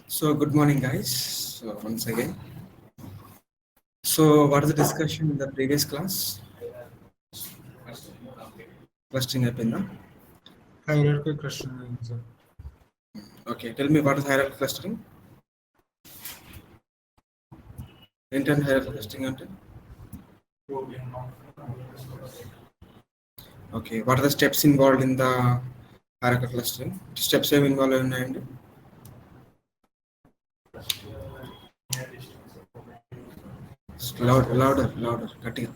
So good morning, guys. So once again. So what is the discussion in the previous class? Clustering అయిపోయిందా? Hierarchical clustering, sir. Okay, tell me what is hierarchical clustering? ఏంటంటే hierarchical clustering అంటే? Okay, what are the steps involved in the hierarchical clustering? Steps ఏమి involve ఉన్నాయండి? Louder, గట్టిగా.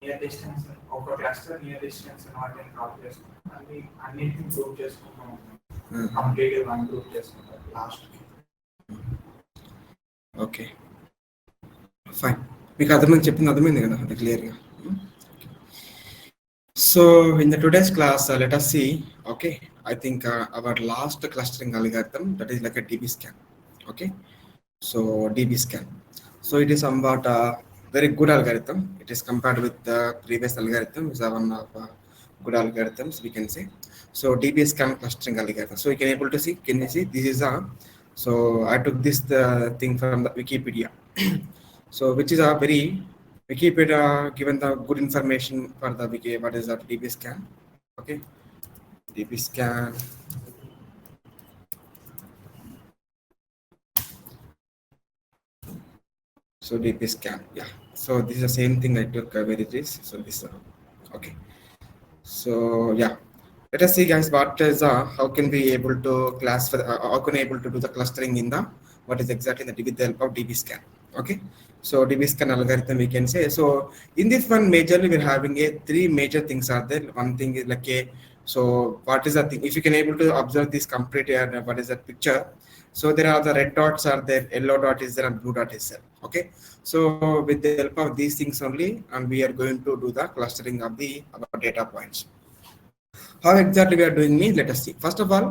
Near distance ఒక cluster near distance వాటిని call చేసుకుంటాం అన్నిటిని group చేసుకుంటాం కంప్లీట్ వన్ గ్రూప్ చేసుకుంటాం లాస్ట్ ఓకే ఫైన్, మీకు అర్థమైంది, చెప్పింది అర్థమైంది కదా అది క్లియర్గా. So in the today's class, let us see. Okay, I think our last clustering algorithm, that is like a DB scan. Okay, so DB scan. So it is somewhat a very good algorithm. It is compared with the previous algorithm. Is one of good algorithms we can say. So DB scan clustering algorithm. So you can able to see. Can you see? This is a. So I took this thing from the Wikipedia. So which is a very Wikipedia given the good information for the wiki. What is that DB scan? Okay, DB scan. So DB scan, yeah. So this is the same thing I took where it is. So this, okay. So yeah, let us see, guys. What is how can we able to classify? How can we able to do the clustering in the what is exactly the with the help of DB scan? Okay. So DB scan algorithm we can say. So in this one majorly we're having a three major things are there. One thing is like a, so what is the thing? If you can able to observe this complete what is that picture? So there are the red dots are there, yellow dot is there, and blue dot is there. Okay. So with the help of these things only, and we are going to do the clustering of the our data points. How exactly we are doing means, let us see. First of all,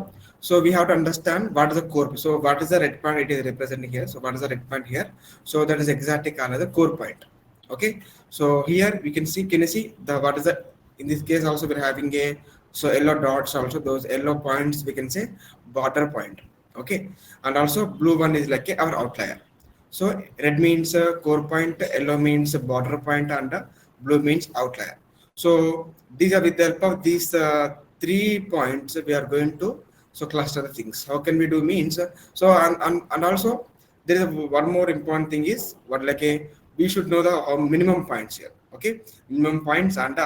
so we have to understand what is the core. So what is the red point it is representing here? So what is the red point here? So that is exactly called as the core point. Okay. So here we can see, can you see the what is the, in this case also we're having a, so yellow dots also, those yellow points we can say border point. Okay. And also blue one is like our outlier. So red means core point, yellow means border point, and blue means outlier. So these are with the help of these three points we are going to so cluster the things. How can we do means so and also there is one more important thing is what like a, we should know the minimum points here. Okay, minimum points and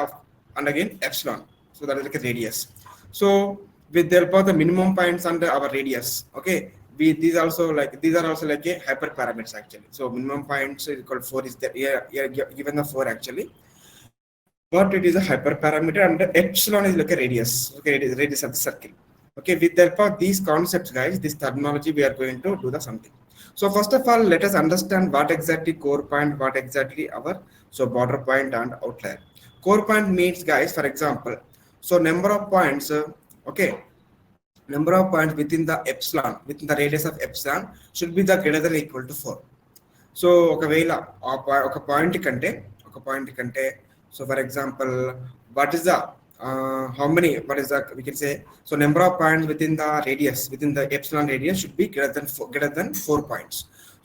again epsilon. So that is like a radius. So with the help of the minimum points and our radius, okay, these are also like a hyperparameters actually. So minimum points is called 4 is there, yeah, given the 4 actually, but it is a hyperparameter and the epsilon is like a radius. Okay, it is radius of the circle. Okay, with the help of these concepts, guys, this terminology we are going to do the something. So first of all, let us understand what exactly core point, what exactly our so border point and outlier. Core point means, guys, for example, so number of points, okay, number of points within the epsilon, within the radius of epsilon should be the greater than equal to 4. So ఒకవేళ ఒక point కంటే so for example what is the how many, what is that we can say, so number of points within the radius, within the epsilon radius should be greater than 4 points.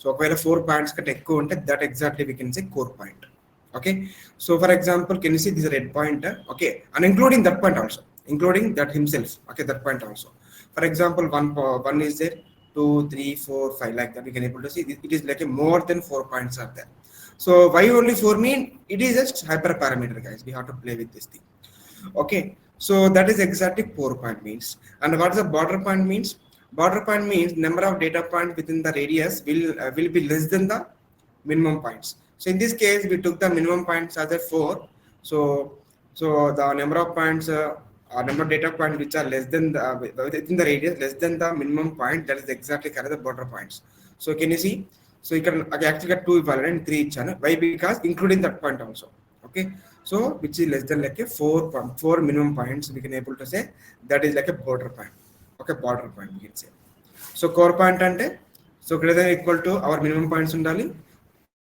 So ఒకవేళ 4 points కంటే ఎక్కువ ఉంటే that exactly we can say core point. Okay, so for example, can you see this red point? Okay, and including that point also, including that himself. Okay, that point also, for example, one is there, 2, 3, 4, 5, like that we can able to see it is like a more than 4 points are there. So why only 4 mean? It is just hyperparameter, guys, we have to play with this thing. Okay, so that is exactly core point means. And what is the border point means? Border point means number of data points within the radius will be less than the minimum points. So in this case we took the minimum points as a 4. So the number of points number of data points which are less than the within the radius less than the minimum point, that is exactly kind of the border points. So can you see? So you can actually get 2 equivalent and 3 each other. Why? Because including that point also. Okay, so which is less than like a 4 minimum points, we can able to say that is like a border point. Okay, border point we can say. So core point ante so greater than equal to our minimum points undali,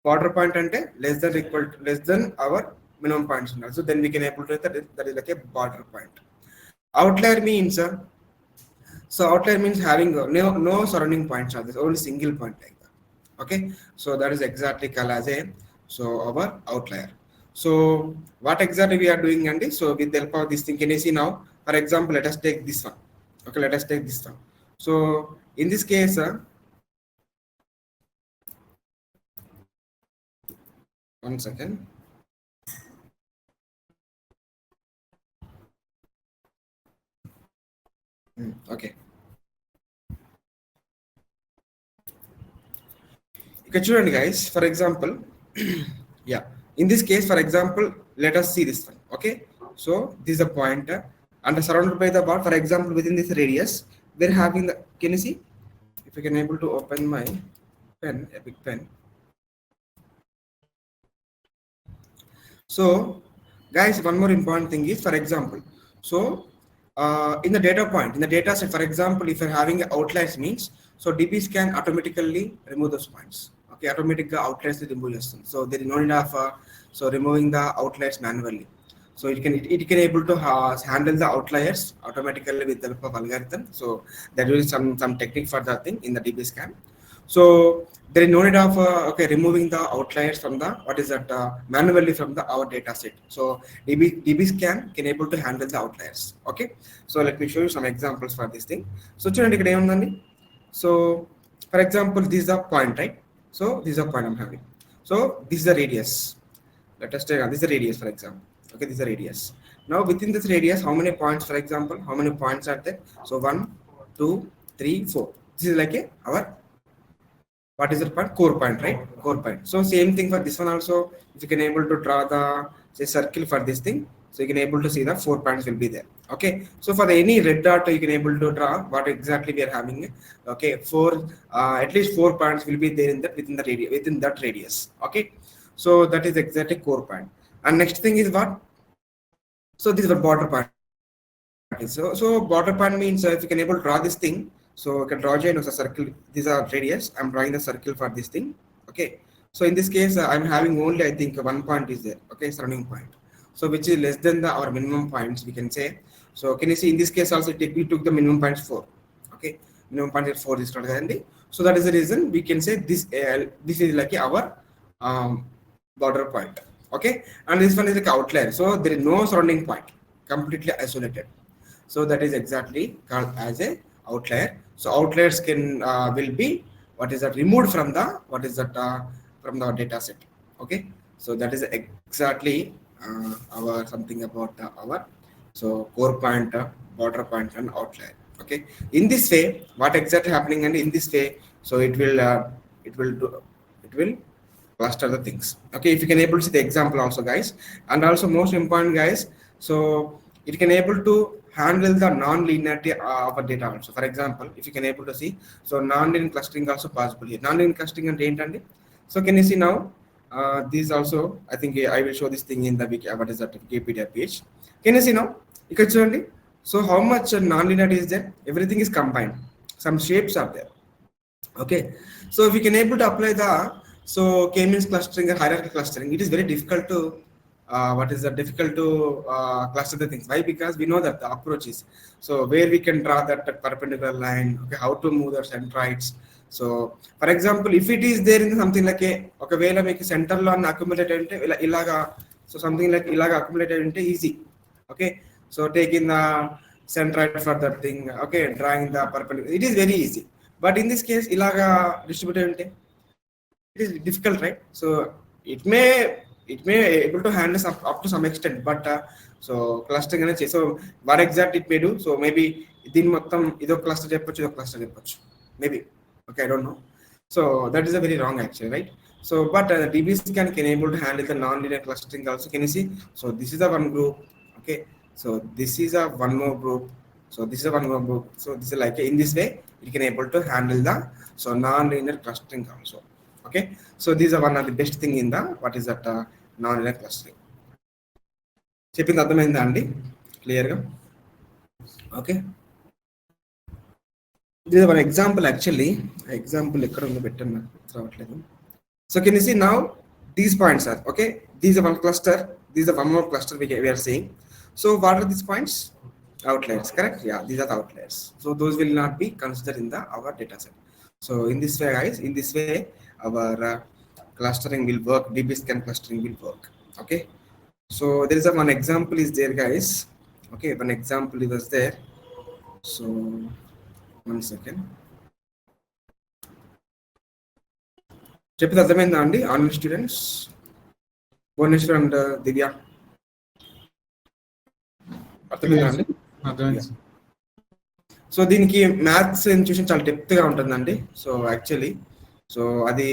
border point ante less than our minimum points undali. So then we can able to that is like a border point. Outlier means So outlier means having no surrounding points are there, only single point like that. Okay, so that is exactly called as a our outlier. So what exactly we are doing, Andy? So with the help of this thing, can you see now? For example, let us take this one. Okay, let us take this one. So in this case, one second. Okay. Okay, చూడండి guys, for example, yeah, in this case, for example, let us see this one. Okay, so this is a point and surrounded by the bar. For example, within this radius, we're having the, can you see? If I can able to open my pen, a big pen. So guys, one more important thing is, for example, so in the data point, in the data set, for example, if you're having outliers means, so DBs can automatically remove those points. Okay, automatically outliers will remove this. So there is no need of so removing the outliers manually. So it can able to handle the outliers automatically with the help of algorithm. So there is some technique for that thing in the DB scan. So there is no need of removing the outliers from the manually from the our data set. So DB scan can able to handle the outliers. Okay, so let me show you some examples for this thing. So చూడండి ఇక్కడ ఏముందండి. So for example, this is a point, right? So this is a point I'm having. So this is the radius. Let us take this is the radius, for example. Okay, this is the radius. Now within this radius, how many points, for example, how many points are there? So 1, 2, 3, 4. This is like our what is the point? Core point, right? Core point. So same thing for this one also. If you can able to draw the say circle for this thing, so you can able to see the 4 points will be there. Okay, so for the any red dot you can able to draw what exactly we are having. Okay, at least 4 points will be there in that within the radius, within that radius. Okay, so that is exactly core point. And next thing is what? So this is the border point. So border point means if you can able to draw this thing, so I can draw a circle. These are radius. I'm drawing the circle for this thing. Okay, so in this case I'm having only, I think, 1 point is there. Okay, surrounding point, so which is less than our minimum points, we can say. So can you see in this case also we took the minimum points 4. Okay, minimum point is 4 is not handy. So that is the reason we can say this is like our border point. Okay, and this one is like outlier, so there is no surrounding point, completely isolated. So that is exactly called as a outlier. So outliers can will be removed from the from the data set. Okay, so that is exactly our something about our so core point, border point, and outlier. Okay, in this way, what exactly happening, and in this way, so it will cluster the things. Okay, if you can able to see the example also, guys, and also most important, guys, so it can able to handle the non-linearity of a data also. For example, if you can able to see, so non-linear clustering also possible here. Non-linear clustering and ఏంటండి? So can you see now? This also, I think I will show this thing in the Wikipedia page. Can you see now? ఇక్కడ చూడండి. So how much non-linearity is there? Everything is combined. Some shapes are there. Okay, so if you can able to apply the k-means clustering and hierarchical clustering, it is very difficult to cluster the things. Why? Because we know that the approach is so where we can draw that perpendicular line. Okay, how to move the centroids. So for example, if it is there in something like ఒకవేళ మీకు centre లో accumulate అంటే ఇలాగా, so something like ఇలాగా accumulate అంటే easy. Okay, so taking the centroid for that thing. Okay, drawing the perpendicular, it is very easy. But in this case, ilaga distributed ante it is difficult, right? So it may able to handle up to some extent, but so clustering ane so what exact it may do. So maybe din mottam ido cluster cheppochu maybe. Okay, I don't know. So that is a very wrong actually, right? So but DB scan can able to handle the non-linear clustering also. Can you see? So this is the one group. Okay, so this is a one more group. So this is a one more group. So this is like in this way it can able to handle the so non-linear clustering also. Okay, so these are one of the best thing in the non-linear clustering. చెప్పింది అర్థమైందా అండి క్లియర్గా? Okay, this is one example actually. Example ఎక్కడ ఉందో పెట్టాను, నాకు రావట్లేదు. So can you see now these points are these are one cluster, these are one more cluster we are seeing. So what are these points? Outliers, correct? Yeah, these are the outliers. So those will not be considered in the our data set. So in this way, guys, in this way, our clustering will work. DBScan clustering will work. Okay. So there is a one example is there, guys. Okay, one example was there. So 1 second. చెప్పేది అర్థమైందా అండి online students Bhubaneswar and దివ్య అర్థమైందా అండి అర్థమైంది sir. So దీనికి maths institution చాలా డెప్త్గా ఉంటుందండి సో యాక్చువల్లీ సో అది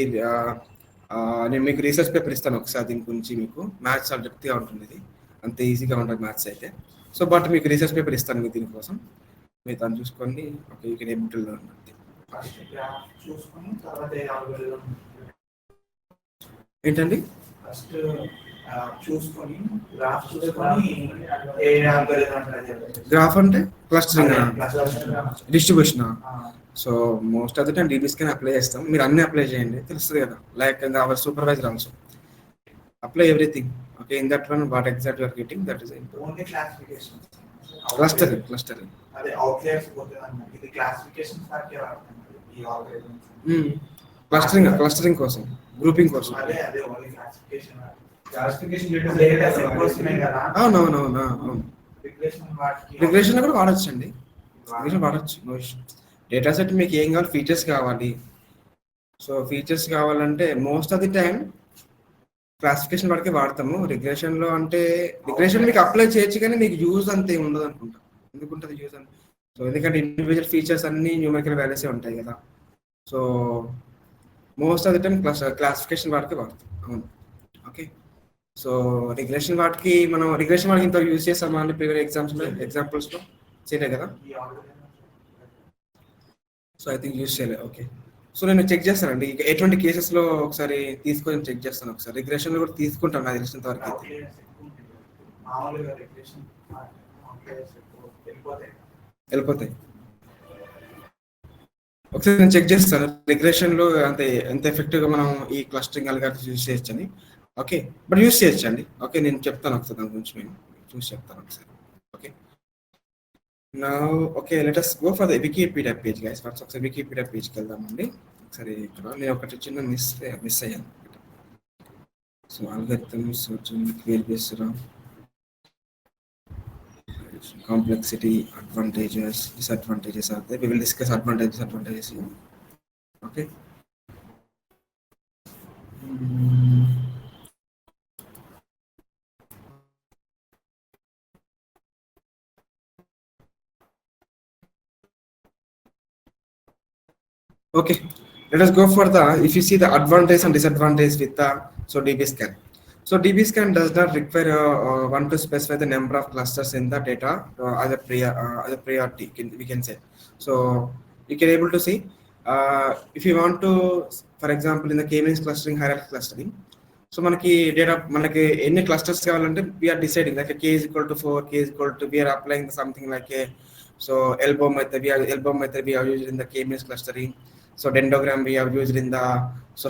నేను మీకు రీసెర్చ్ పేపర్ ఇస్తాను ఒకసారి దీని గురించి మీకు మ్యాథ్స్ చాలా డెప్త్గా ఉంటుంది ఇది అంత ఈజీగా ఉంటుంది మ్యాథ్స్ అయితే సో బట్ మీకు రీసెర్చ్ పేపర్ ఇస్తాను మీకు దీనికోసం మీరు దాన్ని చూసుకోండి okay you can able to learn first graph చూసుకొని తర్వాత algorithm. ఏంటండి ఫస్ట్ చూసుకొని గ్రాఫ్ చూసుకొని ఏ algorithm ఉంటుంది. గ్రాఫ్ అంటే clustering Cluster. Distribution so most of the time డీబీస్కి అప్లై చేస్తాం మీరు అన్ని అప్లై చేయండి తెలుస్తుంది కదా like our supervisor also apply everything okay in that one what exact you are getting that is only classification. Clustering అదే అవుట్లైర్స్ పోతుంది అన్నమాట. ఇది క్లాసిఫికేషన్ వరకే వాడుతుంది ఈ algorithms. క్లస్టరింగ్ కోసం గ్రూపింగ్ కోసం అదే only classification. Classification data set కోసమే కదా. అవును రిగ్రెషన్ వాటికి రిగ్రెషన్ కూడా వాడచ్చు అండి రిగ్రెషన్ వాడచ్చు నో ఇష్యూ డేటా సెట్ మీకు ఏం కావాలి ఫీచర్స్ కావాలి సో ఫీచర్స్ కావాలంటే most of the time classification వాడికి వాడతాము రిగ్రెషన్లో అంటే రిగ్రెషన్ మీకు అప్లై చేయొచ్చు కానీ మీకు యూజ్ అంతే ఉండదు అనుకుంటా ఎందుకుంటుంది యూజ్ అని సో ఎందుకంటే ఇండివిజువల్ ఫీచర్స్ అన్ని న్యూమరికల్ వాల్యూసే ఉంటాయి కదా so most of the time classification వాడికి వాడతాం అవును ఓకే సో రిగ్రెషన్ వాటికి మనం రిగ్రెషన్ వాటికి ఇంత యూజ్ చేస్తామా అండి ప్రీవియస్ ఎగ్జాంపుల్స్లో చేయలే కదా ఈ algorithm. So I think use చేయలేదు ఓకే సో నేను చెక్ చేస్తానండి ఎటువంటి కేసెస్లో ఒకసారి తీసుకొని చెక్ చేస్తాను ఒకసారి రిగ్రెషన్లో కూడా తీసుకుంటాను నాకు తెలిసినంత వరకు అయితే Outliers ఎక్కువ ఉంటాయి. మామూలుగా రిగ్రెషన్ అవుట్లైర్స్ ఎక్కువ వెళ్ళిపోతాయి ఒకసారి నేను చెక్ చేస్తాను రిగ్రెషన్లో ఎంత ఎఫెక్టివ్గా మనం ఈ క్లస్టరింగ్ అల్గారిథమ్స్ యూజ్ చేయొచ్చని ఓకే బట్ యూజ్ చేయొచ్చండి ఓకే నేను చెప్తాను ఒకసారి దాని గురించి నేను చూసి చెప్తాను ఒకసారి okay Now, okay, let us go for the Wikipedia page, guys. First, ఒకసారి Wikipedia page కి వెళ్దామండి ఒకసారి ఇక్కడ నేను ఒకటి చిన్న మిస్ అయ్యాను సో algorithms క్లియర్ చేస్తున్నా complexity, advantages, disadvantages are there. We will discuss disadvantages here. Okay. Okay, let us go for the, if you see the advantage and disadvantage with the DBScan. So DBScan does not require one to specify the number of clusters in the data as a priority, we can say. So you can able to see if you want to, for example, in the k-means clustering, hierarchy clustering. So manaki data manaki any clusters kavalante we are deciding like a k is equal to 4, k is equal to, we are applying something like a elbow method. We are using in the k-means clustering. So dendrogram we have used in the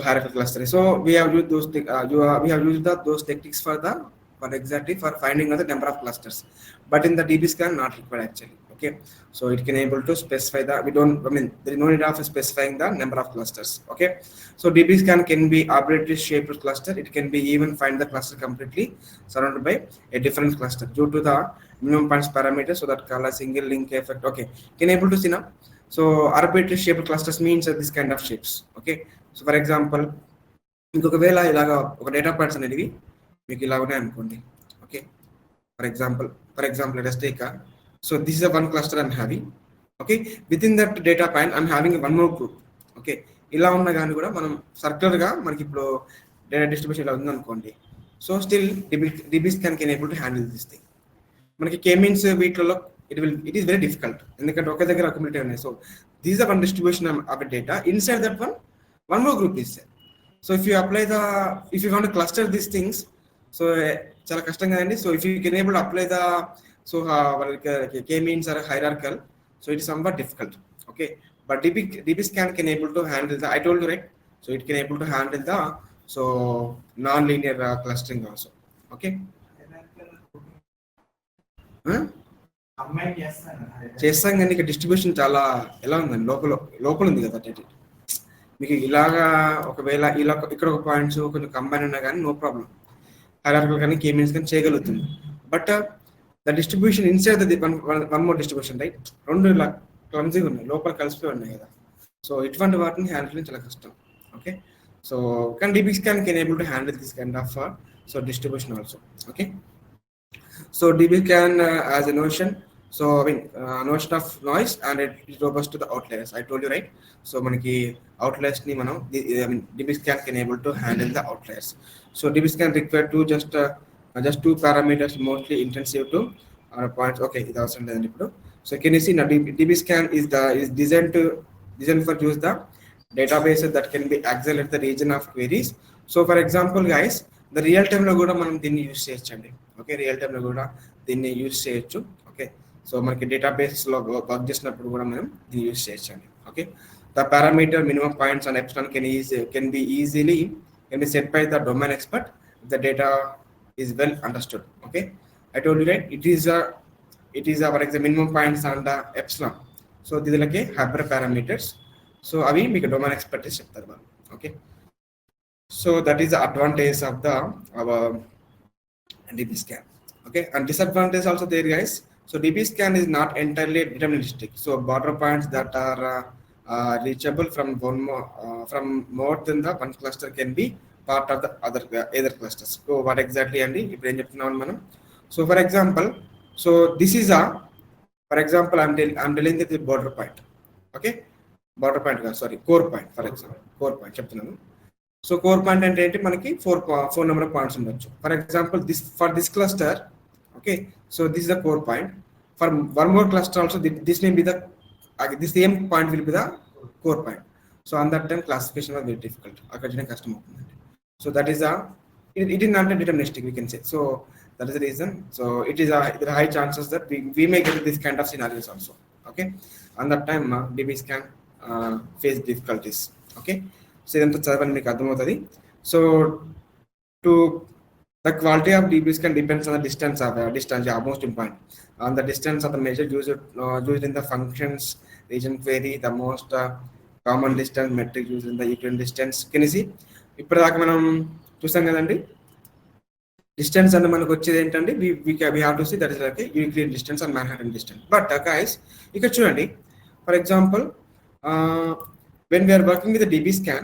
hierarchical clustering. So we have used those we have used those techniques for exactly for finding the number of clusters. But in the DBScan not required actually. Okay, so it can able to specify the there is no need of specifying the number of clusters. Okay, so DBScan can be arbitrarily shaped cluster. It can be even find the cluster completely surrounded by a different cluster due to the minimum points parameter. So that called a single link effect. Okay, can able to see now. So arbitrary shaped clusters means this kind of shapes. Okay, so for example, ఇంకొకవేళ ఇలాగా ఒక data points అనేవి మీకు ఇలా ఉన్నాయి అనుకోండి. Okay, for example let us take a, so this is a one cluster I'm having. Okay, within that data point I'm having one more group. Okay, ఇలా ఉన్నా కానీ కూడా మనం సర్క్యులర్ గా మనకి ఇప్పుడు డేటా డిస్ట్రిబ్యూషన్ ఇలా ఉంది అనుకోండి. So still DBScan can able to handle this thing. మనకి k-means వీటిలో it is very difficult ఎందుకంటే ఒకే దగ్గర అక్యుములేట్ ఉన్నాయి. So this is the one distribution of a data. Inside that one more group is there. So if you apply if you want to cluster these things, so చాలా కష్టంగా అండి. So if you can able to apply the k-means or hierarchical, so it is somewhat difficult. Okay, but DBScan can able to handle the, I told you right, so it can able to handle the non-linear clustering also. Okay, combine చేస్తాను చేస్తాం, కానీ ఇక distribution చాలా ఎలా ఉందండి, లోపల ఉంది కదా డేటా. మీకు ఇలాగా ఒకవేళ ఇలా ఇక్కడ ఒక పాయింట్స్ కొంచెం కంబైన్ ఉన్నా కానీ నో ప్రాబ్లం, హైరార్కికల్ కానీ కే మీన్స్ కానీ చేయగలుగుతుంది. But the distribution inside the one more distribution right, రెండు ఇలా క్లమ్జీగా ఉన్నాయి, లోపల కలిసిపోయి ఉన్నాయి కదా. సో ఇటువంటి వాటిని హ్యాండిల్ చేయడం చాలా కష్టం. ఓకే, సో కానీ DB scan can able to handle this kind of so distribution also. Okay, so DB scan as a notion, so I mean notion of noise and it is robust to the outliers. I told you right. So మనకి outliers ని మనం I mean DB scan can able to handle the outliers. So DB scan require to just two parameters mostly intensive to points. Okay, ఇది అవసరం లేదండి ఇప్పుడు. So can you see now DB scan is designed for use the databases that can be accessed at the region of queries. So for example guys, the real time లో కూడా మనం దీన్ని use చేయొచ్చండి. Okay, real time లో కూడా దీన్ని use చేయొచ్చు. Okay, so మనకి డేటాబేస్ లో వర్క్ చేసినప్పుడు కూడా మనం దీన్ని యూస్ చేయొచ్చండి. Okay, the parameter minimum points on epsilon can be easily set by the domain expert if the data is well understood. Okay, I told you right, it is for example minimum points on the epsilon. So these are like hyper parameters. So avi meeku domain expertise cheptaru varu. Okay, so that is the advantage of the our DB scan. Okay, and disadvantage also there guys. So DB scan is not entirely deterministic. So border points that are reachable from more than the one cluster can be part of the other clusters. So what exactly andi ippudu em cheptunnamu manam. So for example, so this is for example I'm dealing with the border point. Okay, border point sorry, core point. For example core point చెప్తున్నాను. So core point అంటే ఏంటి, మనకి four number of points ఉండొచ్చు. For example for this cluster. Okay, so this is the core point. For one more cluster also this may be the this same point will be the core point. So on that time classification was very difficult, అక్కడ చేయడం కష్టం అవుతుందండి. So that is it is not deterministic we can say. So that is the reason. So it is high chances that we may get this kind of scenarios also. Okay, on that time DB scan face difficulties. Okay, so ఇదంతా చదవని మీకు అర్థమవుతుంది. So to the quality of DB scan depends on the distance, most important on the distance of the measure used in the functions region query, the most common distance metric used in the Euclidean distance. Can you see, ఇప్పటిదాకా మనం చూసాం కదండి. Distance అంటే మనకు వచ్చేది ఏంటండి, we have to see that is like Euclidean distance and Manhattan distance. But guys, ఇక్కడ చూడండి, for example when we are working with the DB scan,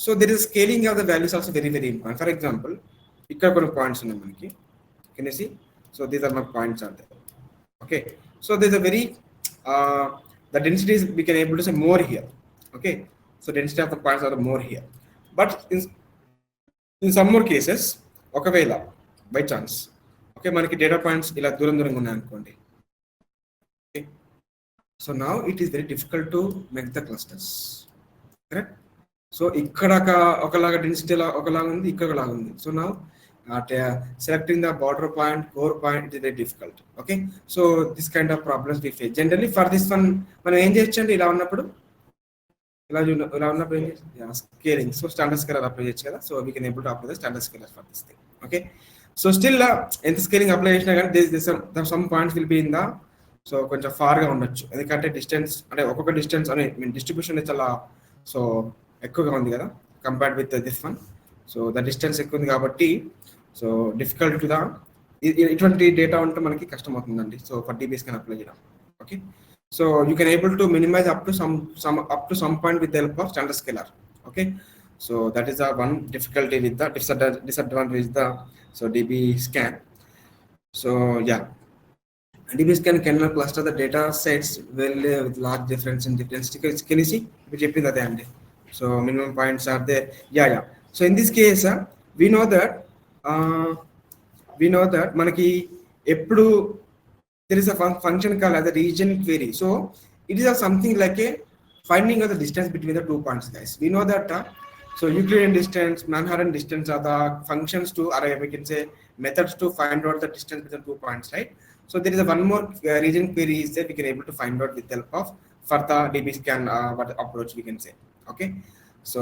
so there is scaling of the values also very very important. For example, ఇక్కడ కొన్ని points ఉన్నాయి మనకి. Can you see? So these are my points are there. Okay, so there's a very the densities we can able to say more here. Okay, so density of the points are more here. But in some more cases, ఒకవేళ by chance okay మనకి data points ఇలా దూరంగా ఉన్నాయి అనుకోండి. Okay, so now it is very difficult to make the clusters. Correct? So ఇక్కడ ఒకలాగా density ఒకలాగా ఉంది, ఇక్కడ ఒకలాగా ఉంది. So now selecting the border point, core point, it is very difficult. Okay, so this kind of problems we face generally. For this one మనం ఏం చేయొచ్చండి, ఇలా ఉన్నప్పుడు scaling. So standard scalar apply చేయొచ్చు కదా. So we can able to apply the standard scaler for this thing. Okay, so still ఎంత scaling apply చేసినా కానీ some points will be in the so కొంచెం ఫార్గా ఉండొచ్చు, ఎందుకంటే డిస్టెన్స్ అంటే ఒక్కొక్క డిస్టెన్స్ అనే డిస్ట్రిబ్యూషన్ చాలా సో ఎక్కువగా ఉంది కదా compared with this one. So the distance ఎక్కువ ఉంది కాబట్టి సో డిఫికల్ట్ టు ద ఇటువంటి డేటా ఉంటే మనకి కష్టం అవుతుందండి. So for DB scan apply చేయడం. Okay, so you can able to minimize up to some point with the help of standard scaler. Okay, so that is the one difficulty with the disadvantage the so DB scan. So yeah, DB scan cannot cluster the data sets well with large difference in density. Can you see? We చెప్పింది అదే అండి. So minimum points are there. Yeah. So in this case, we know that మనకి ఎప్పుడు there is a function called as a region query. So it is something like a finding of the distance between the 2 points, guys. We know that so Euclidean distance, Manhattan distance are the functions to, or we can say methods to find out the distance between 2 points, right? So there is a one more region query is that we can able to find out with the help of for the DB scan what approach we can say. Okay, so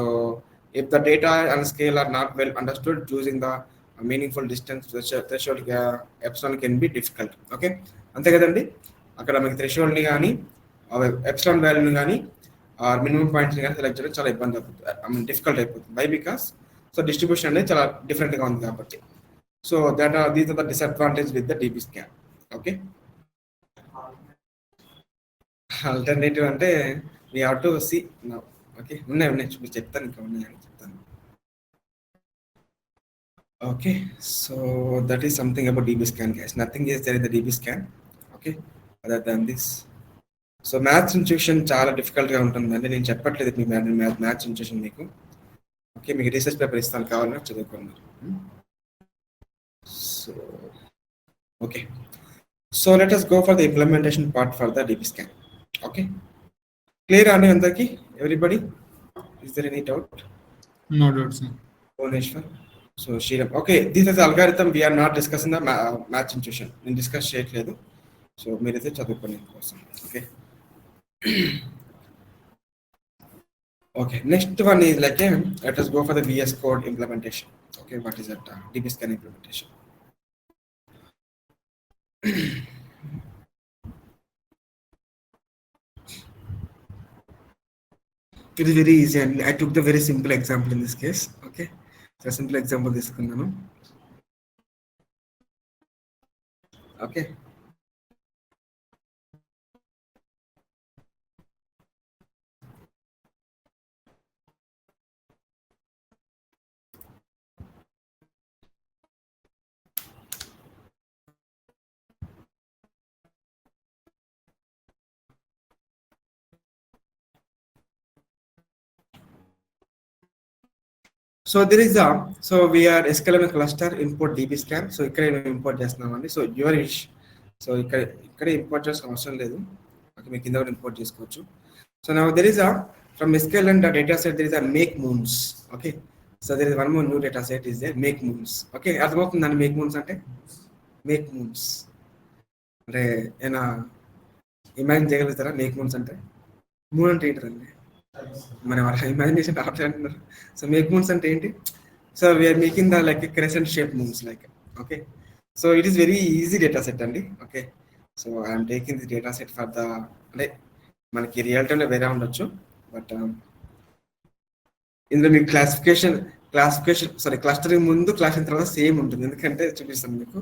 if the data and scale are not well understood using the meaningful distance threshold epsilon can be difficult. Okay, అంతే కదండి. అక్కడ మీకు థ్రెషోల్డ్ని కానీ epsilon వాల్యూని కానీ minimum పాయింట్స్ని కానీ select చేయడం చాలా ఇబ్బంది అవుతుంది, ఐ మీన్ డిఫికల్ట్ అయిపోతుంది. వై? బికాస్ సో డిస్ట్రిబ్యూషన్ అనేది చాలా డిఫరెంట్గా ఉంది కాబట్టి. So these are the disadvantage with the DB scan. Okay, alternative అంటే we have to see now. Okay, ఉన్నాయి చెప్తాను, ఇంకా ఉన్నాయని చెప్తాను. Okay, so that is something about DB scan guys. Nothing is there in the DB scan. Okay, other than this. So maths institution చాలా డిఫికల్ట్గా ఉంటుందండి. నేను చెప్పట్లేదు మీ మ్యాథ్స్ ఇన్స్టిట్యూషన్ మీకు. ఓకే, మీకు రీసెర్చ్ పేపర్ ఇస్తాను, కావాలని చదువుకున్నారు. So okay, so let us go for the implementation part for the DB scan. Okay, clear ani andaki everybody? Is there any doubt? No doubt, sir. Bhuvneshwar, so Shriram. Okay, this is the algorithm. We are not discussing the math intuition. నేను discuss చేయట్లేదు. So మీరైతే చదువుకోండి కోసం. Okay, okay, next one is like let us go for the VS Code implementation. Okay, what is that DB scan implementation? It is very easy, and I took the very simple example in this case. Okay, so simple example తీసుకున్నాను. Okay, so there is a, so we are SQL cluster import DB scan. So ఇక్కడ నేను import చేస్తున్నామండి. So your wish. So ఇక్కడ import చేసిన అవసరం లేదు. Okay, మీకు కింద కూడా ఇంపోర్ట్ చేసుకోవచ్చు. So now there is a from SQL and the data set there is a make moons. Okay, so there is one more new data set is there, make moons. Okay, అర్థమవుతుందండి make moons అంటే? make moons అంటే ఏనా imagine చేయగలుగుతారా? make moons అంటే moon అంటే ఏంటండి? మన వాళ్ళ ఇమాజినేషన్ అంటున్నారు. సో మేక్ మూన్స్ అంటే ఏంటి? So we're making the like crescent shape moons like. Okay, so it is very easy data set అండి. Okay, so I'm taking the data set for the, అంటే మనకి రియల్ టైంలో వేరే ఉండొచ్చు, but ఇందులో మీకు క్లాసిఫికేషన్ సారీ క్లస్టరింగ్ ముందు క్లాసింగ్ తర్వాత సేమ్ ఉంటుంది. ఎందుకంటే చూపిస్తాను మీకు.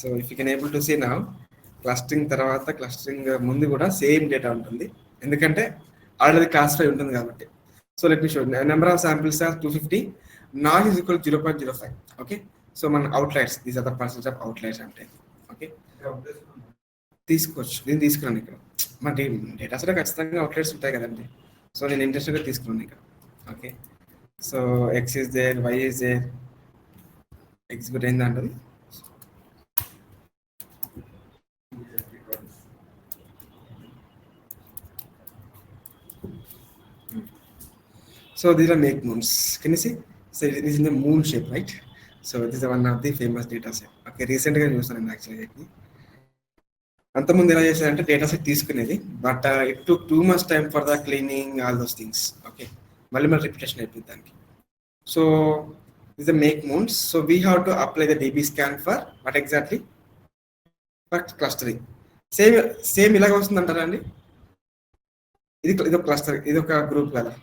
So if you can able to see now, clustering తర్వాత క్లస్టరింగ్ ముందు కూడా సేమ్ డేటా ఉంటుంది, ఎందుకంటే ఆల్రెడీ క్లాసిఫై ఉంటుంది కాబట్టి. So let me show number of samples are 250, not is equal 0.05. Okay, so మన అవుట్లైర్స్, these are the percentage of outliers అంటే. ఓకే, తీసుకోవచ్చు, నేను తీసుకున్నాను ఇక్కడ. మన డేటా సెట్ ఖచ్చితంగా అవుట్లైర్స్ ఉంటాయి కదండి. సో నేను ఇంట్రెస్ట్గా తీసుకున్నాను ఇక్కడ. Okay, so x is there, y is there, execute అయింది అంటది. So these are make moons. Can you see? So it is in the moon shape, right? So this is one of the famous data set. Okay, recently I used it actually. అంతకుముందు ఎలా చేసేదంటే data set తీసుకునేది, but it took too much time for the cleaning all those things. Okay, మళ్ళీ repetition అయిపోయింది దానికి. So this the make moons. So we have to apply the DB scan for what exactly? For clustering. Same ఇలాగ వస్తుంది అంటారా అండి? ఇది ఒక cluster, ఇది ఒక గ్రూప్ కదా.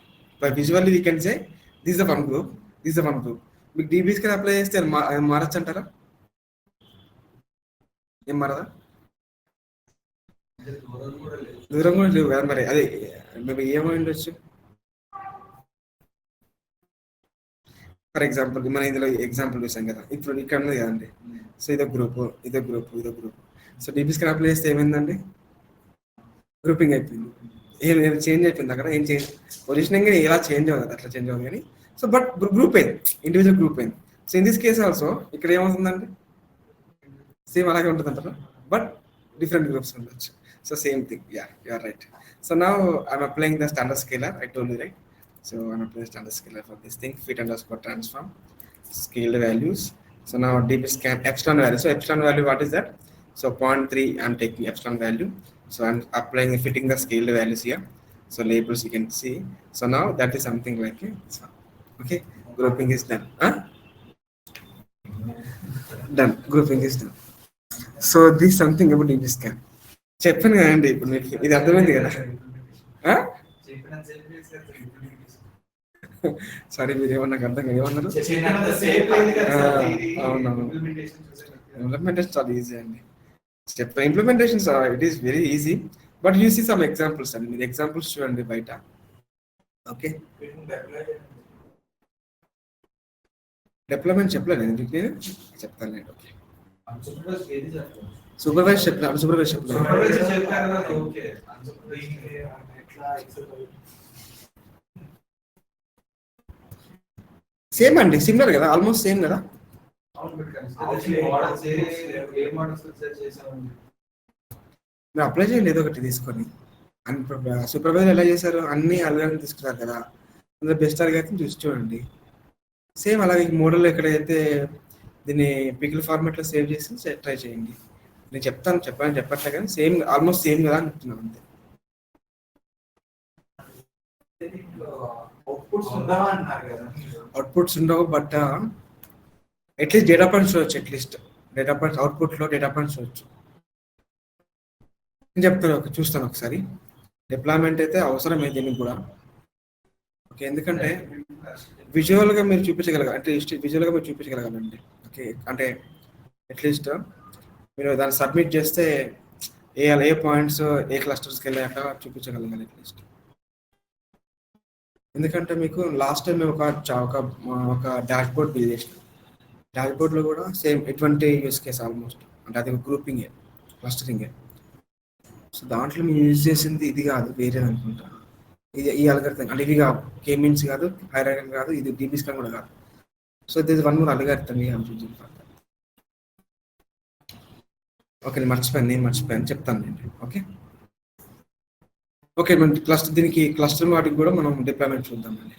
But visually we can say this is the one group, this is the one group. మీకు DB scan అప్లై చేస్తే మారచ్చు అంటారా? ఏం మారదా? దూరం కూడా లేవు కదా మరి. అదే మేము ఏమై ఉండొచ్చు? ఫర్ ఎగ్జాంపుల్ మన ఇందులో ఎగ్జాంపుల్ చూసాం కదా, ఇప్పుడు ఇక్కడ ఉంది కదండి. సో ఇదో గ్రూప్, ఇదో గ్రూప్, ఇదో group. So DB scan apply చేస్తే ఏమైందండి? గ్రూపింగ్ అయిపోయింది. ఏం చేంజ్ అయిపోయింది అక్కడ? ఏం చేంజ్ పొజిషనింగ్ ఎలా చేంజ్ అవ్వదు, అట్లా చేంజ్ అవ్వదు కానీ. సో బట్ గ్రూప్ అయింది, ఇండివిజువల్ గ్రూప్ అయింది. So in this case also ఇక్కడ ఏమవుతుందండి? సేమ్ అలాగే ఉంటుంది అంటారా, బట్ డిఫరెంట్ గ్రూప్స్ ఉండొచ్చు. So same thing, yeah you are right. So now I'm applying the standard scaler, I told you right. So I'm applying standard scaler for this thing, fit underscore transform scaled values. So now DB scan epsilon value. So epsilon value, what is that? So 0.3 I'm taking epsilon value. So I'm applying, fitting the scaled values here. So labels you can see. So now that is something like this one. Okay, grouping is done. Done, grouping is done. So this something about DB scan. చెప్పాను కదండి ఇప్పుడు మీకు ఇది అర్థమైంది కదా. Sorry మీరు ఏమన్నా నాకు అర్థం కాదు, ఏమన్నారు? అవునవును, ఇంప్లిమెంటేషన్ చాలా ఈజీ అండి. Implementation it is very easy, but you see some examples అండి. మీరు ఎగ్జాంపుల్స్ చూడండి బయట. ఓకే, డిప్లొమెంట్ చెప్పలేదు ఎందుకు, నేను చెప్తాను నేను. ఓకే, సూపర్వైజ్ చెప్పలేదు, అన్సూపర్వైజ్ చెప్పలేదు. సేమ్ అండి, సిమిలర్ కదా, ఆల్మోస్ట్ సేమ్ కదా. మీరు అప్లై చేయండి ఏదో ఒకటి తీసుకొని. సూపర్వైజర్ ఎలా చేశారు, అన్ని అల్గారిథం తీసుకున్నారు కదా, అందులో బెస్ట్ అల్గారిథం చూసి చూడండి. సేమ్ అలాగే మోడల్ ఎక్కడైతే దీన్ని పికిల్ ఫార్మాట్లో సేవ్ చేసి ట్రై చేయండి. నేను చెప్పట్లే కానీ సేమ్, ఆల్మోస్ట్ సేమ్ కదా అంటున్నాను అంతే. అవుట్పుట్స్ ఉండవు, బట్ అట్లీస్ట్ డేటా పాయింట్స్ చూడొచ్చు. అట్లీస్ట్ డేటా పాయింట్స్, అవుట్పుట్లో డేటా పాయింట్స్ చూడొచ్చు. నేను చెప్తాను, చూస్తాను ఒకసారి. డిప్లాయ్మెంట్ అయితే అవసరమే దీనికి కూడా. ఓకే, ఎందుకంటే విజువల్గా మీరు చూపించగలగాలి, అంటే విజువల్గా మీరు చూపించగలగాలండి. ఓకే, అంటే అట్లీస్ట్ మీరు దాన్ని సబ్మిట్ చేస్తే ఏ పాయింట్స్ ఏ క్లస్టర్స్కి వెళ్ళాక చూపించగలగాలి అట్లీస్ట్. ఎందుకంటే మీకు లాస్ట్ టైం మేము ఒక డాష్ బోర్డ్ బిల్డ్ చేసినాం. డాష్ బోర్డ్లో కూడా సేమ్ ఎటువంటి యూస్ కేస్ ఆల్మోస్ట్, అంటే అది గ్రూపింగే, క్లస్టరింగే. సో దాంట్లో మేము యూజ్ చేసింది ఇది కాదు, వేరే అనుకుంటా. ఇది ఈ అల్గారిథం అంటే ఇది కాదు, K-మీన్స్ కాదు, హైరార్కీ కాదు, ఇది డీబీ స్కాన్ కూడా కాదు. So this one more algorithm. Okay, నేను మర్చిపోయాను చెప్తాను నేను. ఓకే ఓకే, మన దీనికి క్లస్టర్ వాటికి కూడా మనం డిప్లాయ్మెంట్ చూద్దామండి.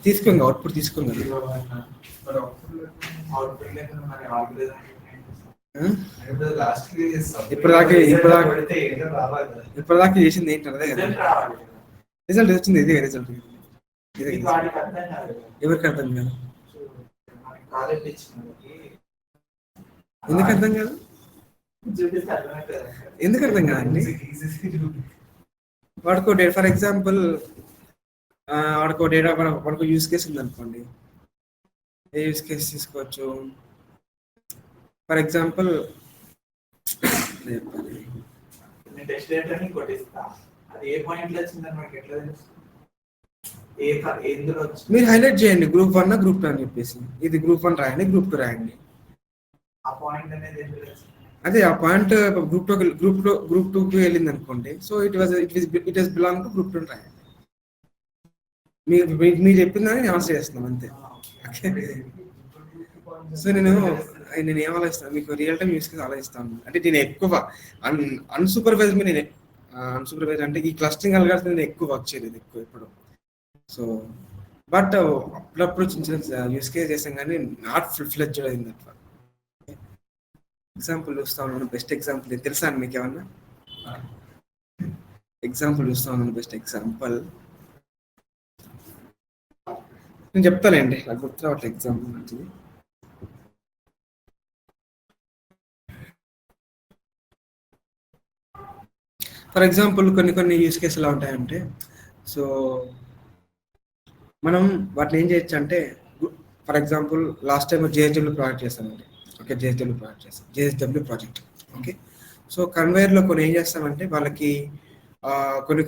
తీసుకుంది అవుట్పుట్ తీసుకుంది. ఇప్పటిదాకా చేసింది ఏంటి అదే కదా, రిజల్ట్ వచ్చింది ఇదే రిజల్ట్. ఎవరికి అర్థం కాదు, ఎందుకు అర్థం కాదు, ఎందుకు అర్థం కాదండి. వాడుకో ఫర్ ఎగ్జాంపుల్ వాడుకో యూస్ కేసు ఉంది అనుకోండి. ఏ యూస్ కేసు తీసుకోవచ్చు? ఫర్ ఎగ్జాంపుల్ మీరు హైలైట్ చేయండి గ్రూప్ 1 గ్రూప్ 2 అని చెప్పేసి. ఇది గ్రూప్ 1 రాయండి, గ్రూప్ 2 రాయండి. అదే ఆ పాయింట్ గ్రూప్ 2కి వెళ్ళింది అనుకోండి. So it was belong to group 2 రాయండి. మీరు చెప్పిందని నేను ఆన్సర్ చేస్తున్నాను అంతే. సో నేను ఏం ఆలోచిస్తాను, మీకు రియల్ టైం యూస్ కేసు ఆలోచిస్తాను. అంటే నేను ఎక్కువ అన్సూపర్వైజ్ అంటే ఈ క్లస్టరింగ్ అల్గారిథం నేను ఎక్కువ వర్క్ చేయలేదు ఎప్పుడు. సో బట్ అప్పుడప్పుడు చిన్న యూస్ కేస్ చేసాం కానీ నాట్ ఫుల్-ఫ్లెడ్జ్డ్ అయింది అట్లా. ఎగ్జాంపుల్ చూస్తా ఉన్నాను, బెస్ట్ ఎగ్జాంపుల్ తెలుసా అండి మీకు ఏమన్నా? ఎగ్జాంపుల్ చూస్తా ఉన్నాను, బెస్ట్ ఎగ్జాంపుల్ నేను చెప్తానండి, నాకు గుర్తు రావట్లే ఎగ్జాంపుల్ మంచిది. ఫర్ ఎగ్జాంపుల్ కొన్ని యూస్ కేసు ఎలా ఉంటాయంటే, సో మనం వాటిని ఏం చేయొచ్చు అంటే, for example last time JSW project చేస్తామండి. Okay, JSW project. Okay, so కన్వేయర్లో కొన్ని ఏం చేస్తామంటే వాళ్ళకి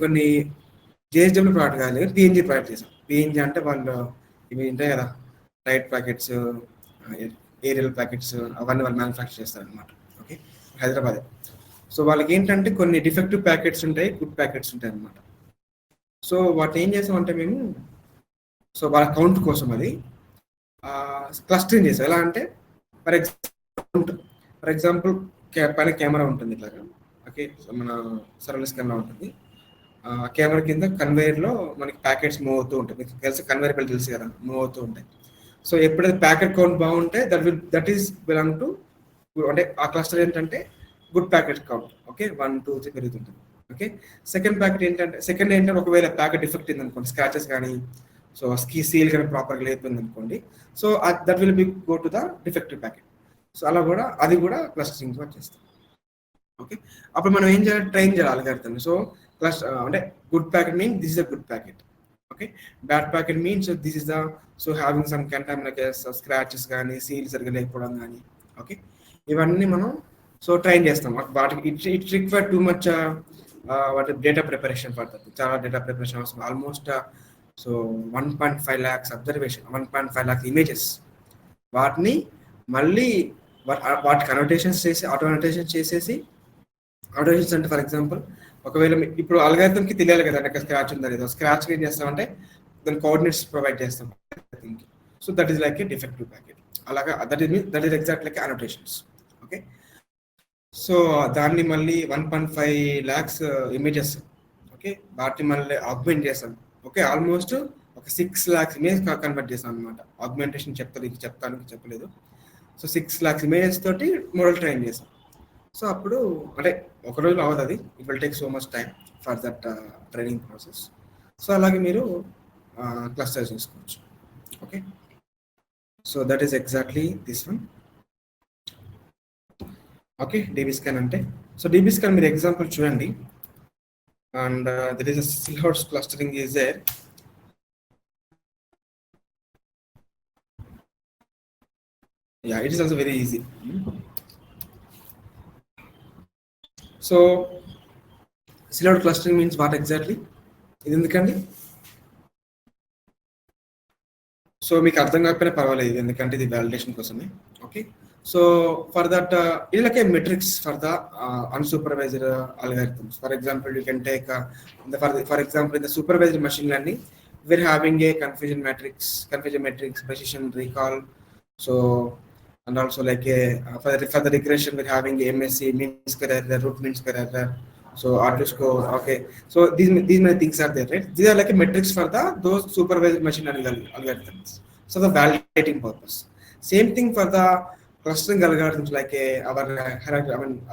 కొన్ని JSW ప్రాజెక్ట్ కాదు, PNG ప్రాజెక్ట్ చేస్తాం. PNG అంటే వాళ్ళు ఇవి ఉంటాయి కదా, లైట్ ప్యాకెట్స్, ఏరియల్ ప్యాకెట్స్, అవన్నీ వాళ్ళు మ్యానుఫ్యాక్చర్ చేస్తారు అనమాట. ఓకే, హైదరాబాద్. సో వాళ్ళకి ఏంటంటే కొన్ని డిఫెక్టివ్ ప్యాకెట్స్ ఉంటాయి, గుడ్ ప్యాకెట్స్ ఉంటాయి అనమాట. సో వాటిని ఏం చేస్తామంటే మేము, సో వాళ్ళ కౌంట్ కోసం అది క్లస్టరింగ్ చేస్తాం. ఎలా అంటే ఫర్ ఎగ్జాంపుల్ పైన కెమెరా ఉంటుంది ఇట్లాగా. ఓకే, సో మన సర్వీస్ కెమెరా ఉంటుంది. కెమెరా కింద కన్వేయర్లో మనకి ప్యాకెట్స్ మూవ్ అవుతూ ఉంటాయి. మీకు తెలుసు కన్వేయర్ బెల్ట్ తెలుసు కదా, మూవ్ అవుతూ ఉంటాయి. సో ఎప్పుడైతే ప్యాకెట్ కౌంట్ బాగుంటే దట్ ఈస్ బిలాంగ్ టు, అంటే ఆ క్లస్టర్ ఏంటంటే గుడ్ ప్యాకెట్ కౌంట్. ఓకే, 1 2 3 పెరుగుతుంటుంది. ఓకే, సెకండ్ ఏంటంటే ఒకవేళ ప్యాకెట్ డిఫెక్ట్ అయింది అనుకోండి, స్క్రాచెస్ కానీ సో seal కానీ ప్రాపర్గా లేకపోయింది అనుకోండి, so that will be go to the defective packet. So అలా కూడా అది కూడా క్లస్టరింగ్ చేస్తాం. ఓకే, అప్పుడు మనం ఏం చేయాలి, ట్రైన్ చేయాలి అల్గారిథం. సో అంటే good packet means this is a good packet. Okay, bad packet means this is the so having some contaminations, scratches కానీ సీల్ సరిగ్గా లేకపోవడం కానీ. ఓకే, ఇవన్నీ మనం సో ట్రైన్ చేస్తాం. వాటికి ఇట్స్ రిక్వైర్ టూ మచ్ వాటి డేటా ప్రిపరేషన్ పడుతుంది, చాలా డేటా ప్రిపరేషన్ అవసరం. Almost so 1.5 lakhs observation, 1.5 lakhs images, వాటిని మళ్ళీ వాటికి అనోటేషన్స్ చేసి ఆటో అనోటేషన్ చేసేసి. అనోటేషన్స్ అంటే ఫర్ ఎగ్జాంపుల్ ఒకవేళ ఇప్పుడు అల్గారిథంకి తెలియాలి కదా నాకు స్క్రాచ్ ఉందా లేదో, స్క్రాచ్ ఏం చేస్తామంటే దాని కోఆర్డినేట్స్ ప్రొవైడ్ చేస్తాం. So that is like a defective packet. అలాగా that is exact like annotations. Okay, so దాన్ని మళ్ళీ 1.5 lakhs ఇమేజెస్, ఓకే, వాటిని మళ్ళీ ఆగ్మెంట్ చేస్తాం. ఓకే, ఆల్మోస్ట్ ఒక 6 lakhs ఇమేజ్ కన్వర్ట్ చేస్తాం అనమాట. ఆగ్మెంటేషన్ చెప్పలేదు. సో 6 lakhs ఇమేజెస్ తోటి మోడల్ ట్రైన్ చేస్తాం. సో అప్పుడు అంటే ఒక రోజులో అవుతుంది, it will take so much time for that training process. So అలాగే మీరు క్లస్టర్ చేసుకోవచ్చు. Okay, so that is exactly this one. Okay, DB scan అంటే, సో డీబీ స్కాన్ మీరు ఎగ్జాంపుల్ చూడండి. And that is silhouettes clustering is there. Yeah, it is also very easy. So Silhouette clustering means what exactly? ఇది ఎందుకండి? So మీకు అర్థం కాకపోయినా పర్వాలేదు, ఎందుకంటే ఇది వ్యాలిడేషన్ కోసమే. ఓకే, సో ఫర్ దట్ ఇది like a metrics for the unsupervised algorithms. For example, you can take for example in the supervised machine learning, we're having a confusion matrix, precision recall. So and also like a for the regression we're having MSC, mean square error, root mean square error, so R2 score. Okay, so these many things are there, right? These are like a metrics for those supervised machine learning algorithms. So the validating purpose. Same thing for the clustering algorithms like our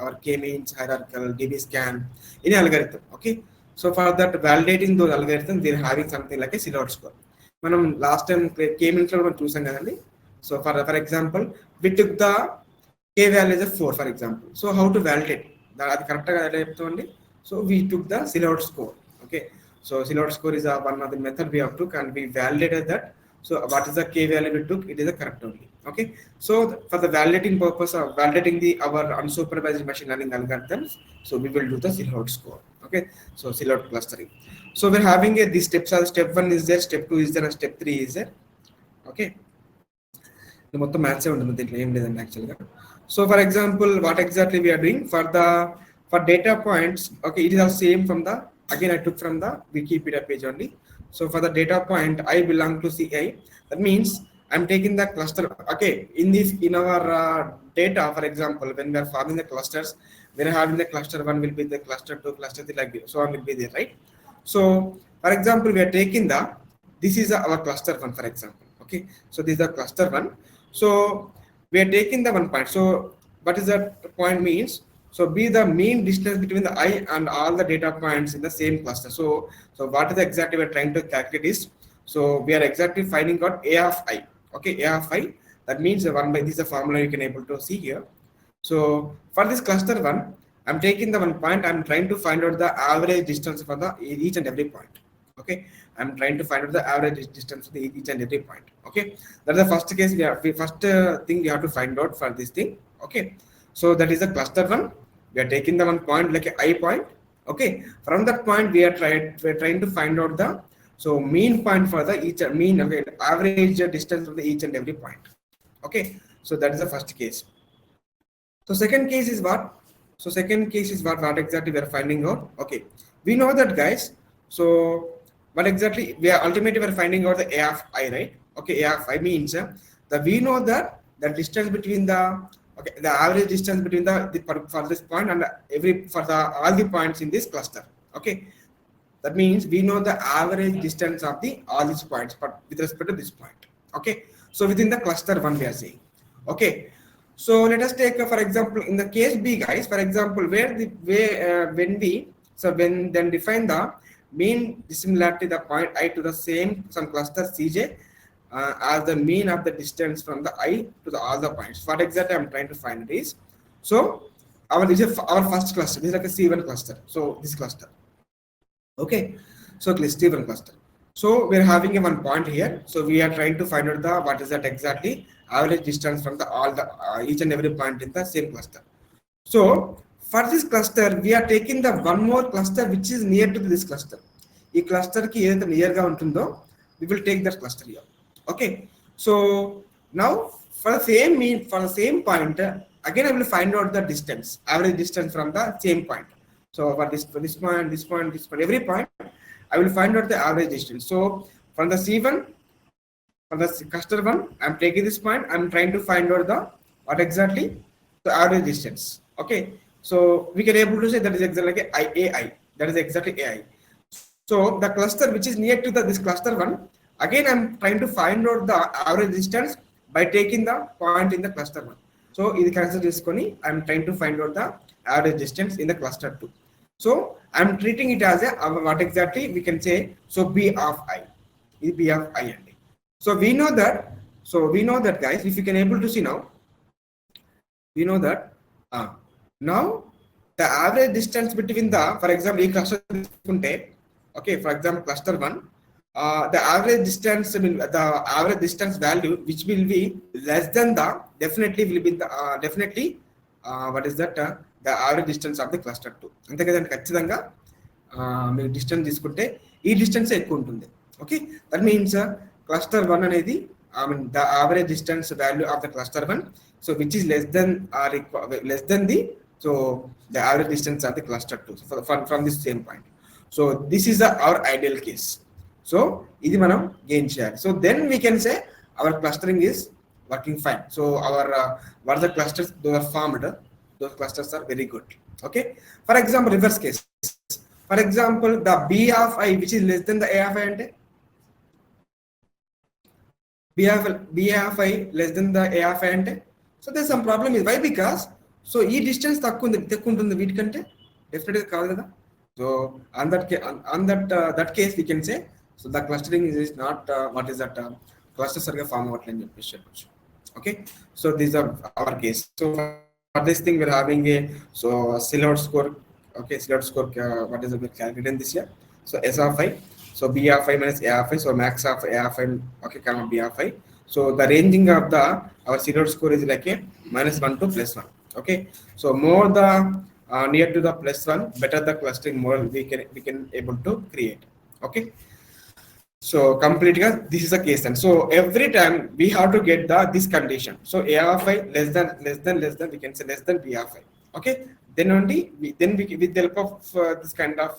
our k-means, hierarchical, DB scan, any algorithm. Okay, so for that validating those algorithms, they're having something like a Silhouette score. మనం last time k-means లో మనం చూసాం కదండి. So for example, we took the k value as a 4, for example. So how to validate that correct ga ela cheptandi? So we took the Silhouette score. Okay, so Silhouette score is one of the method we have took, and we validated that. So what is the k value we took? It is a correct only. Okay, so for the validating purpose of validating our unsupervised machine learning algorithms, so we will do the Silhouette score. Okay, so Silhouette clustering. So we're having these steps are step 1 is there, step 2 is there, and step 3 is there. Okay, మొత్తం మ్యాథ్సే ఉంటుంది దీంట్లో, ఏం లేదండి యాక్చువల్గా. So for example what exactly we're doing for data points. Okay, it is all same from the again I took from the Wikipedia page only. So for the data point I belong to CI, that means I'm taking the cluster. Okay, in our data, for example, when we are forming the clusters, we are having the cluster 1 will be the cluster 2, cluster 3, like so on will be there, right? So for example, we are taking this is our cluster 1, for example. Okay, so this is the cluster 1. So we are taking the 1 point. So what is that point means? So be the mean distance between the I and all the data points in the same cluster. So what is exactly we are trying to calculate is, so we are exactly finding out A of I. Okay, A of I, that means 1 by this is the formula you can able to see here. So for this cluster 1, I'm taking the 1 point, I'm trying to find out the average distance for the each and every point. Okay, I'm trying to find out the average distance for each and every point. Okay, that's the first case. First thing we have to find out for this thing. Okay, so that is the cluster 1. We are taking the 1 point like a I point. Okay, from that point we are trying to find out the mean point for the each mean, okay, average distance of the each and every point. Okay, so that is the first case. So second case is what? What exactly we are finding out? Okay, we know that, guys. So what exactly we are ultimately we are finding out the A of I, right? Okay, A of I means we know that the distance between the average distance between for this point and for all the points in this cluster. Okay, that means we know the average distance of all these points, but with respect to this point. Okay, so within the cluster 1 we are saying. Okay, so let us take for example in the case B, guys. For example, when then define the mean dissimilarity the point I to the same some cluster Cj as the mean of the distance from the I to the all the points. What exactly I'm trying to find is, so this is our first cluster. This is like a C1 cluster. So this cluster, okay. So C1 cluster. So we're having a one point here. So we are trying to find out the what is that exactly average distance from the all the each and every point in the same cluster. So for this cluster, we are taking the one more cluster which is near to this cluster. ఈ cluster కి ఏదైతే near గా ఉంటుందో we will take that cluster here. Okay. So now for the same point, again I will find out the distance, average distance from the same point. So for this point, every point, I will find out the average distance. So from the C1, for the cluster 1, I'm taking this point. I'm trying to find out the what exactly the average distance. Okay, so we can able to say that is exactly like AI. That is exactly AI. So the cluster which is near to this cluster 1, again I'm trying to find out the average distance by taking the point in the cluster 1. So ఇది consider చేసుకొని I'm trying to find out the average distance in the cluster 2. So I'm treating it as a what exactly we can say. So B of I is B of I and so we know that guys, if you can able to see now, we know that now the average distance between the, for example, ఈ cluster తీసుకుంటే, okay, for example cluster 1, the average distance value which will be less than the definitely will be the what is that the average distance of the cluster 2. అంతే కదండి, ఖచ్చితంగా మీరు distance తీసుకుంటే ఈ distance ఎక్కువ ఉంటుంది. ఓకే, దట్ మీన్స్ cluster 1 అనేది the average distance value of the cluster 1, so which is less than the average distance of the cluster 2 from this same point. So this is our ideal case. So ఇది మనం gain చేయాలి. So then we can say our clustering is working fine. So our what are the clusters those are formed, those clusters are very good. Okay, for example reverse case, for example the B of I which is less than the A of I అంటే B of I less than the A of I అంటే, so there's some problem is why, because so ఈ distance తక్కువ ఉంటుంది వీటికంటే, డెఫినెట్గా కాదు కదా. So on that case we can say, so the clustering is not what is that cluster సరిగా form అవ్వట్లేదు అని చెప్పేసి చెప్పచ్చు. Okay, so these are our case. So for this thing we're having a Silhouette score. Okay, Silhouette score what is it calculated this year? So S of I, so B of I minus A of I, so max of A of I, okay, comma B of I. So the ranging of our Silhouette score is like a -1 to +1. Okay, so more the near to the +1, better the clustering, more we can able to create. Okay, so completely this is the case. And so every time we have to get this condition. So A of I less than we can say less than B of I. Okay, then only we with the help of this kind of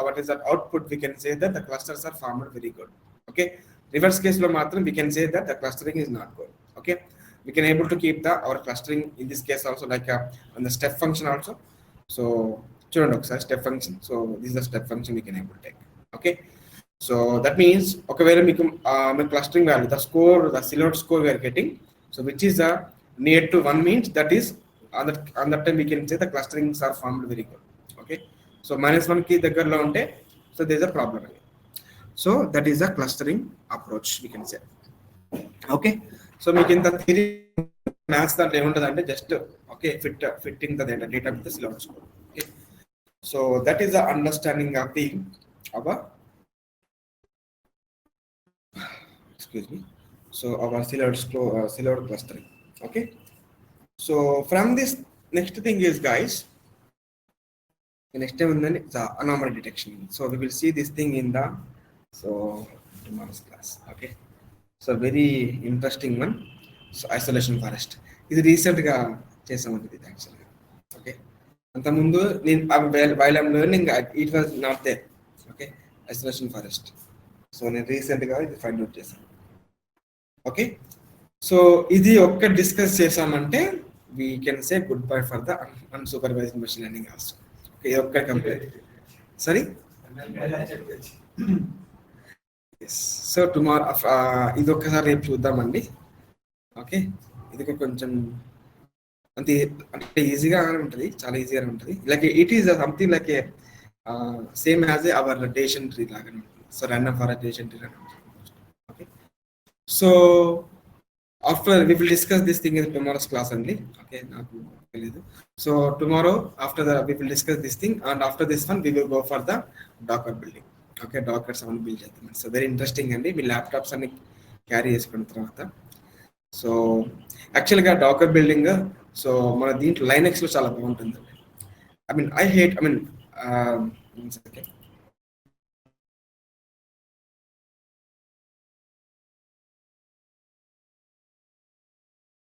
what is that output, we can say that the clusters are formed very good. Okay, reverse case lo matram we can say that the clustering is not good. Okay, we can able to keep our clustering in this case also like on the step function also. So చూడండి ఒకసారి step function. So this is the step function we can able to take. Okay, so that means ఒకవేళ మీకు clustering value, the Silhouette score we are getting, so which is near to 1 means that is on that time we can say the clusterings are formed very good. Okay, so -1 కి దగ్గరలో ఉంటే, so there is a problem again. So that is a clustering approach we can say. Okay, so మీకు ఇంత theory maths దాంట్లో ఏముంటుందంటే just okay fitting the data with the Silhouette score. Okay, so that is the understanding of the our our Silhouette clustering. Okay, so from this next thing is guys, the next time then the anomaly detection. So we will see this thing in the tomorrow's class. Okay, so very interesting one. So isolation forest ఇది recent గా చేసామండి ఇది యాక్చువల్గా. Okay, అంతకుముందు నేను while I'm learning it was not there. Okay, isolation forest. So నేను recent గా ఇది ఫైండ్ అవుట్ చేశాను. ఓకే, సో ఇది ఒక్క డిస్కస్ చేసామంటే we can say goodbye for the unsupervised machine learning also. Okay, ఒక్క complete. Sorry? Yes. So tomorrow ఇది ఒక్కసారి రేపు చూద్దామండి. ఓకే, ఇది కొంచెం అంటే ఈజీగా ఉంటుంది, చాలా ఈజీగా ఉంటుంది. Like it is something like same as our decision tree లాగానే ఉంటుంది. So run for decision tree అని ఉంటుంది. Okay, so after we will discuss this thing in tomorrow's class only. Okay, నాకు తెలియదు. So tomorrow after the we will discuss this thing, and after this one we will go for the docker building. Okay, dockers on build చేద్దాం. So very interesting అండి. మీ laptops అన్ని carry చేసుకున్న తర్వాత, so యాక్చువల్గా Dakar building, so మన దీంట్లో లైనక్స్లో చాలా బాగుంటుందండి. I mean